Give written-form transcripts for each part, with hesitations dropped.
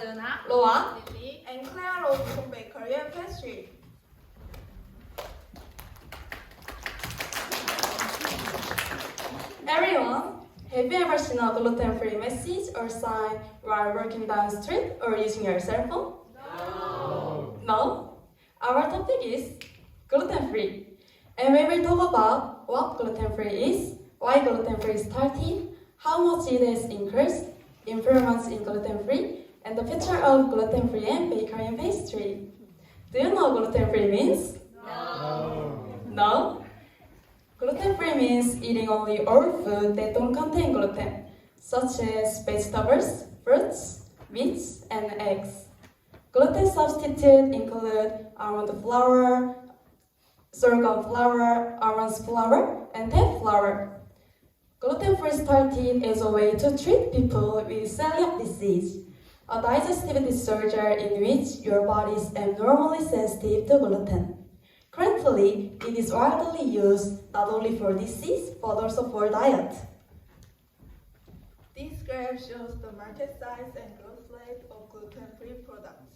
Luna, Loa, Lily, and Claire of Woosong Bakery and Pastry. everyone, have you ever seen a gluten-free message or sign while walking down the street or using your cell phone? No? Our topic is gluten-free. And we will talk about what gluten-free is, why gluten-free started, how much it has increased, improvements in gluten-free, and the future of gluten-free and bakery and pastry. Do you know what gluten-free means? No? Gluten-free means eating only all food that don't contain gluten, such as vegetables, fruits, meats, and eggs. Gluten substitutes include almond flour, sorghum flour, almond flour, and hemp flour. Gluten-free started as a way to treat people with celiac disease, a digestive disorder in which your body is abnormally sensitive to gluten. Currently, it is widely used not only for disease but also for diet. This graph shows the market size and growth rate of gluten-free products.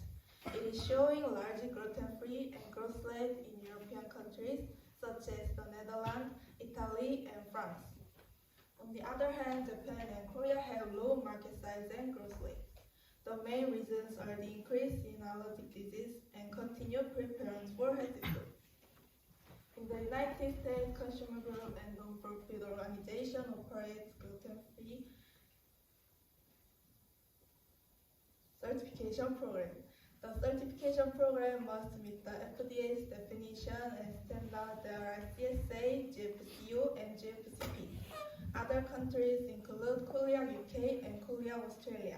It is showing large gluten-free and growth rate in European countries such as the Netherlands, Italy, and France. On the other hand, Japan and Korea have low market size and growth rate. The main reasons are the increase in allergic disease and continued preference for healthy food. In the United States, consumer group and non-profit organization operates gluten-free certification program. The certification program must meet the FDA's definition and standard. There are CSA, GFCU, and GFCP. Other countries include Korea, UK, and Korea, Australia.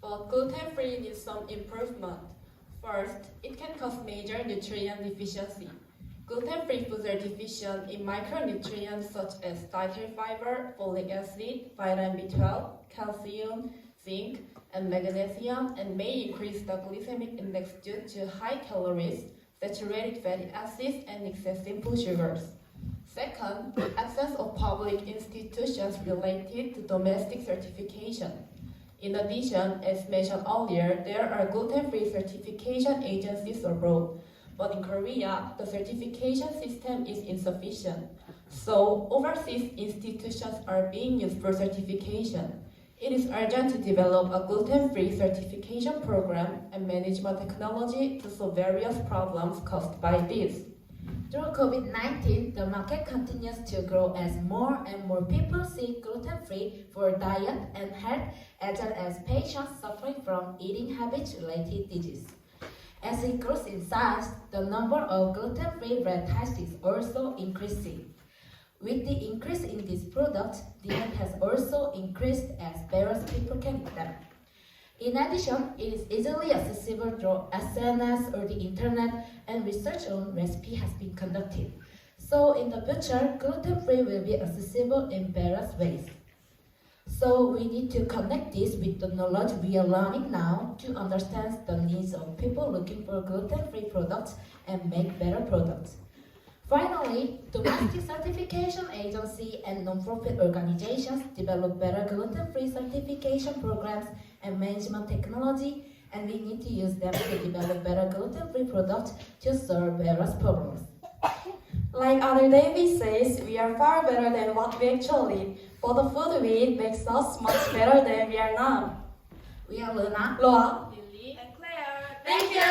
But gluten-free needs some improvement. First, it can cause major nutrient deficiency. Gluten-free foods are deficient in micronutrients such as dietary fiber, folic acid, vitamin B12, calcium, zinc, and magnesium, and may increase the glycemic index due to high calories, saturated fatty acids, and excess simple sugars. Second, the absence of public institutions related to domestic certification. In addition, as mentioned earlier, there are gluten-free certification agencies abroad, but in Korea, the certification system is insufficient. So, overseas institutions are being used for certification. It is urgent to develop a gluten-free certification program and management technology to solve various problems caused by this. Through COVID-19, the market continues to grow as more and more people seek gluten-free for diet and health, as well as patients suffering from eating habit-related disease. As it grows in size, the number of gluten-free varieties is also increasing. With the increase in these products, demand has also increased as various people can eat them. In addition, it is easily accessible through SNS or the internet, and research on recipe has been conducted. So in the future, gluten-free will be accessible in various ways. So we need to connect this with the knowledge we are learning now to understand the needs of people looking for gluten-free products and make better products. Finally, domestic certification agency and non-profit organizations develop better gluten-free certification programs and management technology, and we need to use them to develop better gluten-free products to solve various problems. Like other David says, we are far better than what we actually eat, but the food we eat makes us much better than we are now. We are Luna, Loa, Lily, and Claire. Thank you!